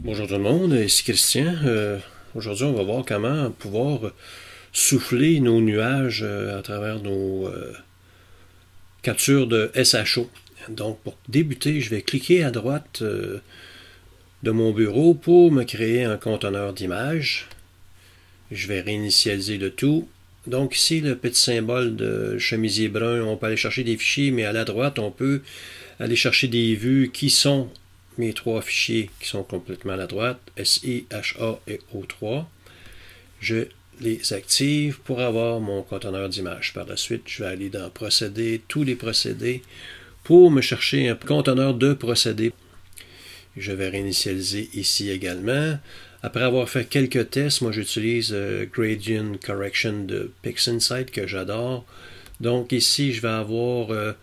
Bonjour tout le monde, ici Christian. Aujourd'hui, on va voir comment pouvoir souffler nos nuages à travers nos captures de SHO. Donc, pour débuter, je vais cliquer à droite de mon bureau pour me créer un conteneur d'images. Je vais réinitialiser le tout. Donc ici, le petit symbole de chemisier brun, on peut aller chercher des fichiers, mais à la droite, on peut aller chercher des vues qui sont mes trois fichiers qui sont complètement à la droite, SI, HA et O3. Je les active pour avoir mon conteneur d'images. Par la suite, je vais aller dans procédés, tous les procédés, pour me chercher un conteneur de procédés. Je vais réinitialiser ici également. Après avoir fait quelques tests, moi j'utilise Gradient Correction de PixInsight que j'adore. Donc ici, je vais avoir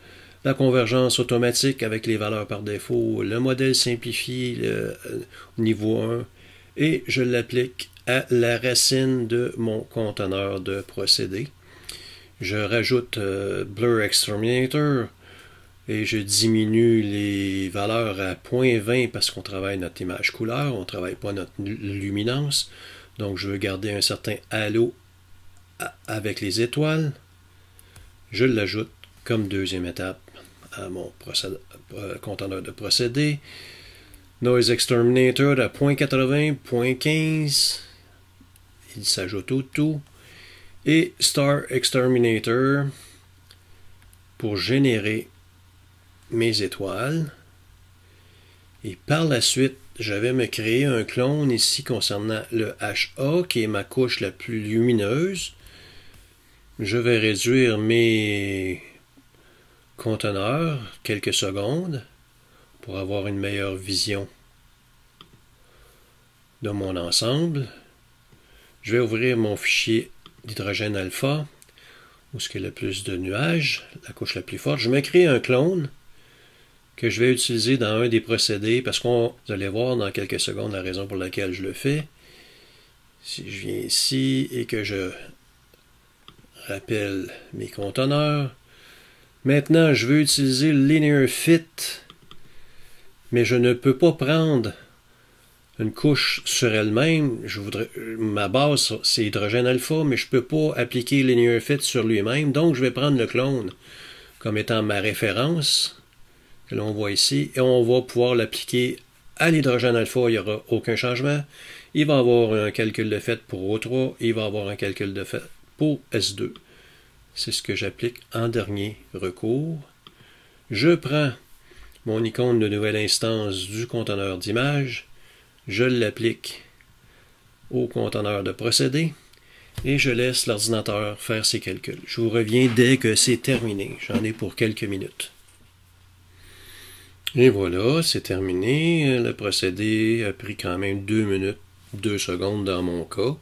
la convergence automatique avec les valeurs par défaut, le modèle simplifié niveau 1, et je l'applique à la racine de mon conteneur de procédés. Je rajoute Blur Exterminator et je diminue les valeurs à 0.20 parce qu'on travaille notre image couleur, on ne travaille pas notre luminance. Donc je veux garder un certain halo avec les étoiles. Je l'ajoute comme deuxième étape à mon conteneur de procédés. Noise Exterminator à 0.80, 0.15. Il s'ajoute au tout. Et Star Exterminator pour générer mes étoiles. Et par la suite, je vais me créer un clone ici concernant le HA, qui est ma couche la plus lumineuse. Je vais réduire mes conteneurs quelques secondes pour avoir une meilleure vision de mon ensemble. Je vais ouvrir mon fichier d'hydrogène alpha, où il y a le plus de nuages, la couche la plus forte. Je me crée un clone que je vais utiliser dans un des procédés, parce qu'on vous allez voir dans quelques secondes la raison pour laquelle je le fais. Si je viens ici et que je rappelle mes conteneurs, maintenant je veux utiliser le Linear Fit, mais je ne peux pas prendre une couche sur elle-même. Ma base c'est hydrogène alpha, mais je ne peux pas appliquer Linear Fit sur lui-même, donc je vais prendre le clone comme étant ma référence, que l'on voit ici, et on va pouvoir l'appliquer à l'hydrogène alpha, il n'y aura aucun changement. Il va y avoir un calcul de fait pour O3, il va y avoir un calcul de fait pour S2. C'est ce que j'applique en dernier recours. Je prends mon icône de nouvelle instance du conteneur d'image, je l'applique au conteneur de procédés et je laisse l'ordinateur faire ses calculs. Je vous reviens dès que c'est terminé. J'en ai pour quelques minutes. Et voilà, c'est terminé. Le procédé a pris quand même 2 minutes, 2 secondes dans mon cas.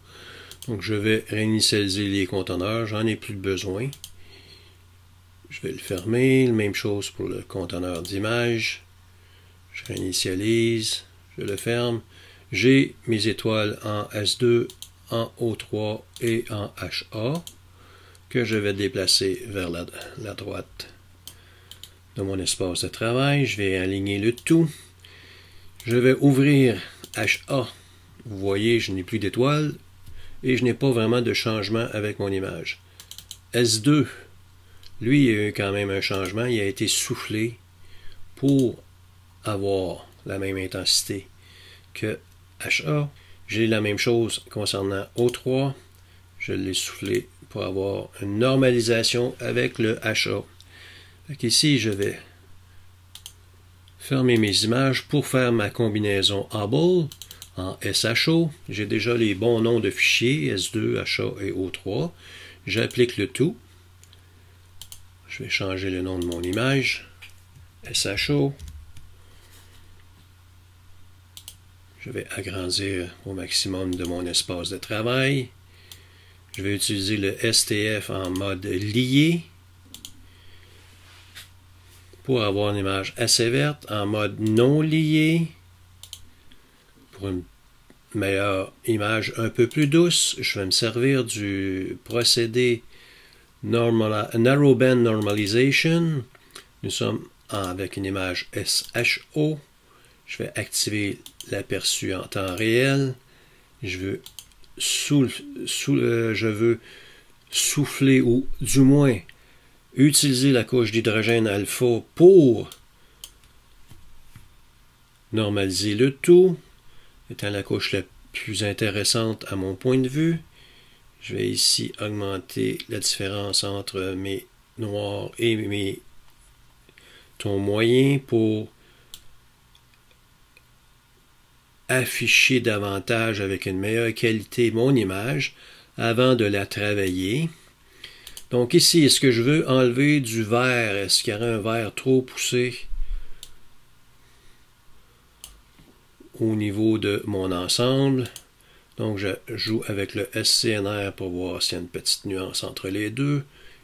Donc je vais réinitialiser les conteneurs, j'en ai plus besoin. Je vais le fermer, même chose pour le conteneur d'image. Je réinitialise, je le ferme. J'ai mes étoiles en S2, en O3 et en HA que je vais déplacer vers la droite de mon espace de travail. Je vais aligner le tout. Je vais ouvrir HA. Vous voyez, je n'ai plus d'étoiles et je n'ai pas vraiment de changement avec mon image. S2, lui, il y a eu quand même un changement. Il a été soufflé pour avoir la même intensité que HA. J'ai la même chose concernant O3. Je l'ai soufflé pour avoir une normalisation avec le HA. Donc ici, je vais fermer mes images pour faire ma combinaison Hubble en SHO. J'ai déjà les bons noms de fichiers, S2, HA et O3. J'applique le tout. Je vais changer le nom de mon image. SHO. Je vais agrandir au maximum de mon espace de travail. Je vais utiliser le STF en mode lié pour avoir une image assez verte. En mode non lié, pour une meilleure image un peu plus douce, je vais me servir du procédé Narrowband Normalization. Nous sommes avec une image SHO. Je vais activer l'aperçu en temps réel. Je veux souffler ou du moins utiliser la couche d'hydrogène alpha pour normaliser le tout, étant la couche la plus intéressante à mon point de vue. Je vais ici augmenter la différence entre mes noirs et mes tons moyens pour afficher davantage avec une meilleure qualité mon image avant de la travailler. Donc ici, est-ce que je veux enlever du vert? Est-ce qu'il y aurait un vert trop poussé au niveau de mon ensemble? Donc je joue avec le SCNR pour voir s'il y a une petite nuance entre les deux.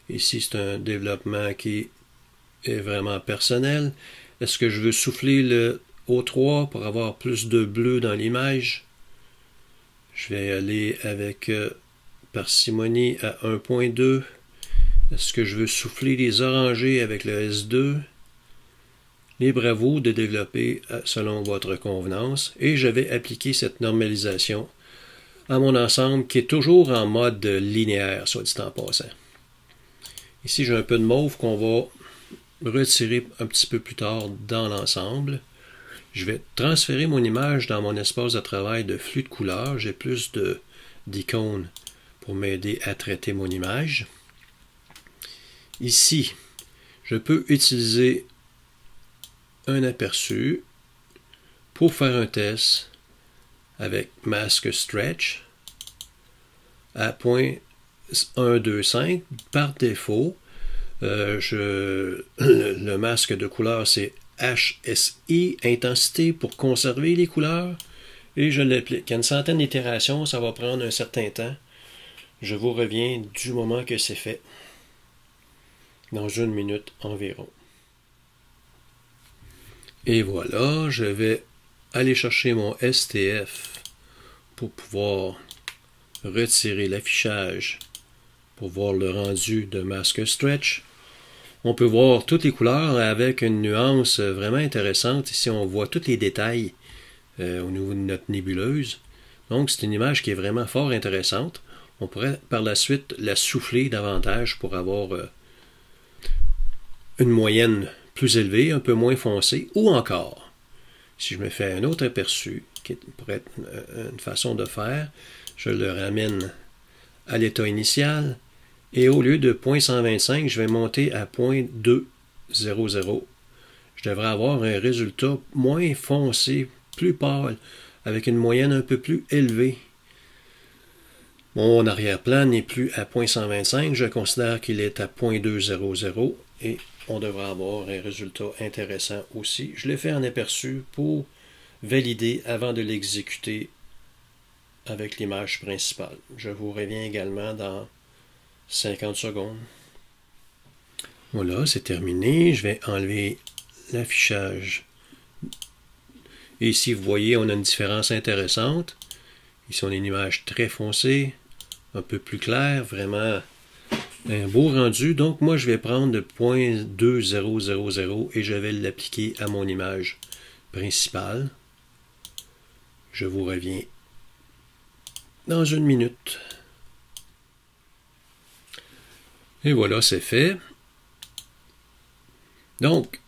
Ici, c'est un développement qui est vraiment personnel. Est-ce que je veux souffler le O3 pour avoir plus de bleu dans l'image? Je vais aller avec parcimonie à 1.2. Est-ce que je veux souffler les orangés avec le S2? Libre à vous de développer selon votre convenance. Et je vais appliquer cette normalisation à mon ensemble qui est toujours en mode linéaire, soit dit en passant. Ici, j'ai un peu de mauve qu'on va retirer un petit peu plus tard dans l'ensemble. Je vais transférer mon image dans mon espace de travail de flux de couleurs. J'ai plus d'icônes pour m'aider à traiter mon image. Ici, je peux utiliser un aperçu pour faire un test avec Mask Stretch à 0.125 par défaut. Le masque de couleur, c'est HSI, intensité pour conserver les couleurs, et je l'applique. Il y a une centaine d'itérations, ça va prendre un certain temps. Je vous reviens du moment que c'est fait, dans 1 minute environ. Et voilà, je vais aller chercher mon STF pour pouvoir retirer l'affichage pour voir le rendu de Mask Stretch. On peut voir toutes les couleurs avec une nuance vraiment intéressante. Ici, on voit tous les détails au niveau de notre nébuleuse. Donc, c'est une image qui est vraiment fort intéressante. On pourrait par la suite la souffler davantage pour avoir une moyenne plus élevée, un peu moins foncée, ou encore, si je me fais un autre aperçu, qui pourrait être une façon de faire, je le ramène à l'état initial, et au lieu de 0.125, je vais monter à 0.200. Je devrais avoir un résultat moins foncé, plus pâle, avec une moyenne un peu plus élevée. Mon arrière-plan n'est plus à 0.125, je considère qu'il est à 0.200 et on devrait avoir un résultat intéressant aussi. Je l'ai fait en aperçu pour valider avant de l'exécuter avec l'image principale. Je vous reviens également dans 50 secondes. Voilà, c'est terminé. Je vais enlever l'affichage. Et ici, vous voyez, on a une différence intéressante. Ici, on a une image très foncée, un peu plus claire, vraiment un beau rendu. Donc, moi, je vais prendre le 0.2000 et je vais l'appliquer à mon image principale. Je vous reviens dans 1 minute. Et voilà, c'est fait. Donc,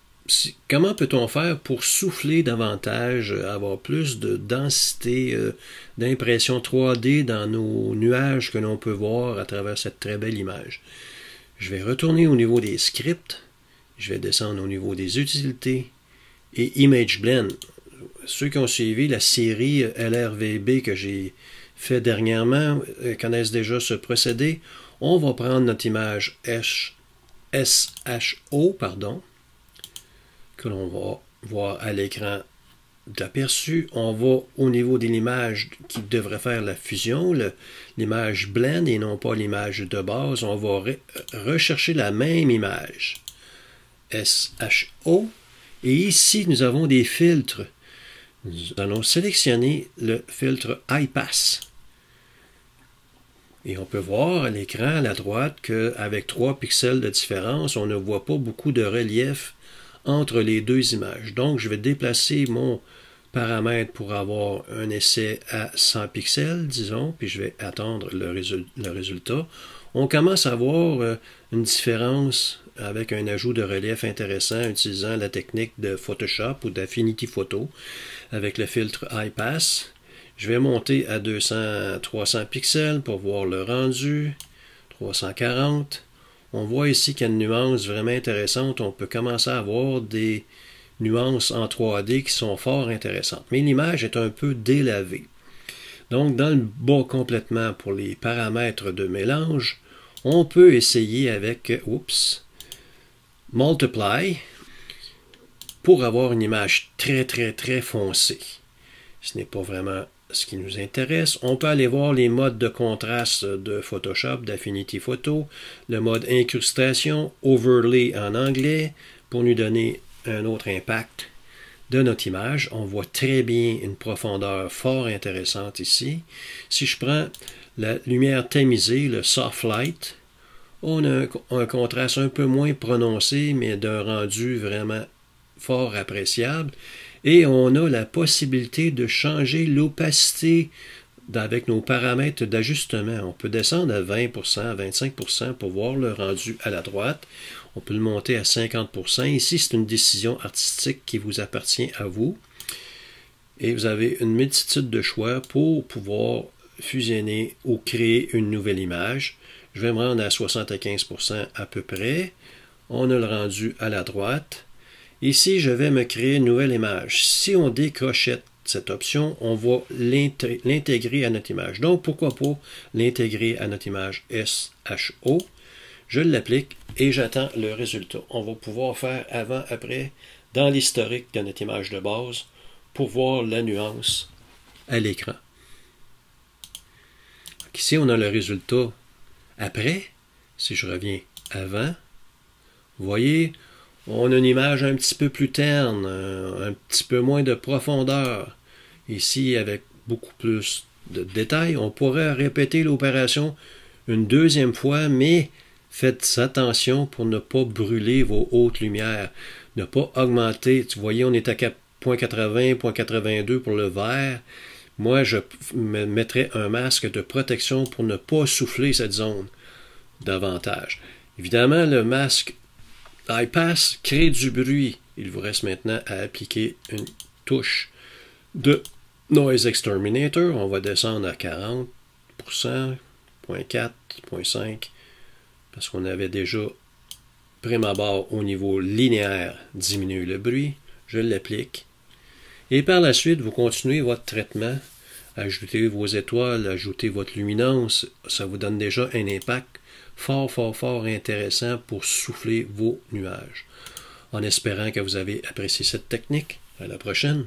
comment peut-on faire pour souffler davantage, avoir plus de densité d'impression 3D dans nos nuages que l'on peut voir à travers cette très belle image? Je vais retourner au niveau des scripts, je vais descendre au niveau des utilités et Image Blend. Ceux qui ont suivi la série LRVB que j'ai fait dernièrement connaissent déjà ce procédé. On va prendre notre image SHO, que l'on va voir à l'écran d'aperçu. On va au niveau de l'image qui devrait faire la fusion, l'image blend et non pas l'image de base. On va rechercher la même image, SHO. Et ici, nous avons des filtres. Nous allons sélectionner le filtre iPass. Et on peut voir à l'écran à la droite qu'avec 3 pixels de différence, on ne voit pas beaucoup de relief entre les deux images. Donc, je vais déplacer mon paramètres pour avoir un essai à 100 pixels, disons, puis je vais attendre le résultat. On commence à voir une différence avec un ajout de relief intéressant utilisant la technique de Photoshop ou d'Affinity Photo avec le filtre High Pass. Je vais monter à 300 pixels pour voir le rendu, 340. On voit ici qu'il y a une nuance vraiment intéressante. On peut commencer à avoir des nuances en 3D qui sont fort intéressantes. Mais l'image est un peu délavée. Donc, dans le bas complètement pour les paramètres de mélange, on peut essayer avec Multiply pour avoir une image très foncée. Ce n'est pas vraiment ce qui nous intéresse. On peut aller voir les modes de contraste de Photoshop, d'Affinity Photo, le mode incrustation, Overlay en anglais, pour nous donner un autre impact de notre image. On voit très bien une profondeur fort intéressante ici. Si je prends la lumière tamisée, le Soft Light, on a un contraste un peu moins prononcé, mais d'un rendu vraiment fort appréciable. Et on a la possibilité de changer l'opacité avec nos paramètres d'ajustement. On peut descendre à 20%, à 25% pour voir le rendu à la droite. On peut le monter à 50%. Ici, c'est une décision artistique qui vous appartient à vous. Et vous avez une multitude de choix pour pouvoir fusionner ou créer une nouvelle image. Je vais me rendre à 75% à peu près. On a le rendu à la droite. Ici, je vais me créer une nouvelle image. Si on décrochette cette option, on va l'intégrer à notre image. Donc, pourquoi pas l'intégrer à notre image SHO? Je l'applique et j'attends le résultat. On va pouvoir faire avant, après, dans l'historique de notre image de base pour voir la nuance à l'écran. Ici, on a le résultat après. Si je reviens avant, vous voyez, on a une image un petit peu plus terne, un petit peu moins de profondeur. Ici, avec beaucoup plus de détails, on pourrait répéter l'opération une deuxième fois, mais faites attention pour ne pas brûler vos hautes lumières, ne pas augmenter. Vous voyez, on est à 0.80, 0.82 pour le vert. Moi, je me mettrais un masque de protection pour ne pas souffler cette zone davantage. Évidemment, le masque High Pass crée du bruit. Il vous reste maintenant à appliquer une touche de Noise Exterminator. On va descendre à 40%, 0.4, 0.5, parce qu'on avait déjà prime abord au niveau linéaire diminué le bruit. Je l'applique. Et par la suite, vous continuez votre traitement. Ajoutez vos étoiles, ajoutez votre luminance. Ça vous donne déjà un impact fort intéressant pour souffler vos nuages. En espérant que vous avez apprécié cette technique. À la prochaine.